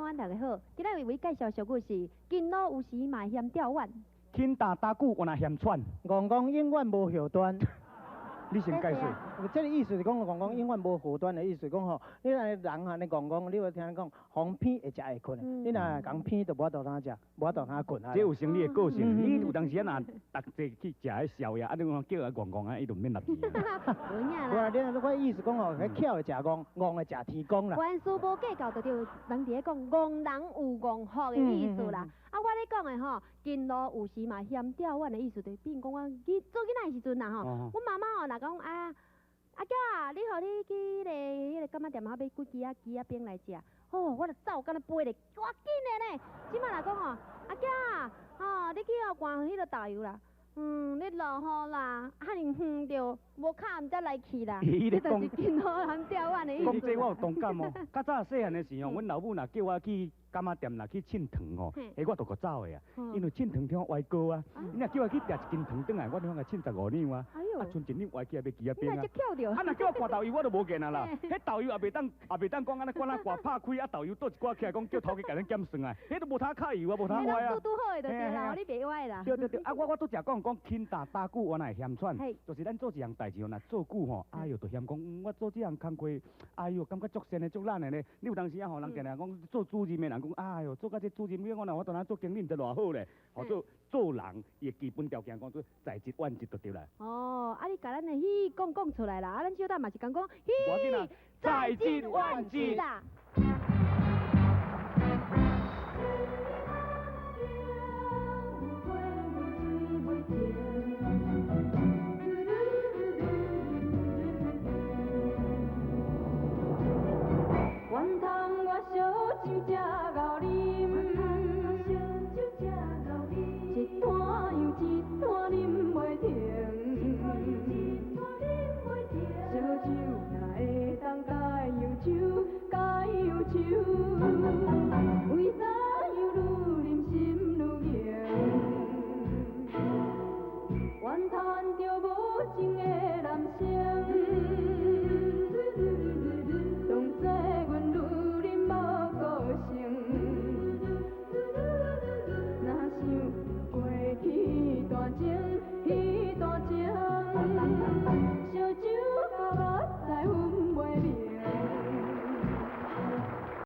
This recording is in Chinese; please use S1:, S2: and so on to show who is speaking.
S1: 晚大家好，今仔日为介绍小故事，金路有时嘛嫌吊碗，
S2: 轻打打鼓我若嫌喘，
S3: 戆戆永远无后端。
S2: 你先解释。
S3: 这个意思是讲，戆戆永远无后端的意思讲吼，你若人安尼戆戆，你有听讲，风偏会食会困，你若讲偏就无法度通食，无法度通困啊。
S2: 这有成你的个性，你有当时啊若逐齐去食迄宵夜，啊你讲叫伊戆戆啊，伊就免立去。
S1: 有影
S3: 我
S1: 啦。
S3: 你我意思讲吼，迄巧的食戆，戆的食天公啦。
S1: 凡事无计较，就着人伫咧讲戆人有戆福的意思啦。啊，我咧讲的吼，金路有时嘛嫌吊碗的意思，就比如讲我做囡仔的时阵啦吼，阮妈妈吼若讲啊。阿娇啊，你互你去迄个干妈店买几支啊饼来食，哦，我著走，敢若飞咧，赶紧的呢。即摆来讲吼，阿娇啊，吼，你去灌迄个豆油啦，你落雨啦，哈尼远着，无卡毋才来去啦。
S2: 伊咧
S1: 就是金路含吊碗的意思。
S2: 讲这我有同感哦。较早细汉的时候，阮老母若叫我去干妈店，若去称糖哦，我都个走的啊。因为称糖听歪高啊，你若叫我去订一斤糖转来，我听个称15两啊。啊，剩一两歪起来要几啊饼啊。啊，若叫我灌豆油，我都无见啊啦。迄豆油也袂当讲安尼灌啊灌拍开啊，豆油倒一寡起来，讲叫头家甲咱减算啊。迄都无通揢油啊，无通歪啊。
S1: 拄好的就对啦，你袂歪啦。
S2: 对，啊，我拄则讲轻打鼓，我若会嫌喘，就是咱做一项代志，若做久吼，哎哟，就嫌讲我做这项工课，哎哟，感觉足辛的、足懒的呢。你有当时啊吼，人定定讲做主任的人讲，哎哟，做到这主任，我若我当然做经理，毋知偌好咧。或者做人伊基本条件讲做在职晚职就对啦。
S1: 哦，啊，你甲咱的迄讲出来啦，啊，咱小等嘛是讲
S2: 无要紧啦，在职晚职
S1: 啦。
S4: 原汤我烧酒吃熬啉，一摊又一摊啉袂停。烧酒若会当解忧愁，解忧愁，为啥又愈啉心愈硬？怨叹着无情的男生。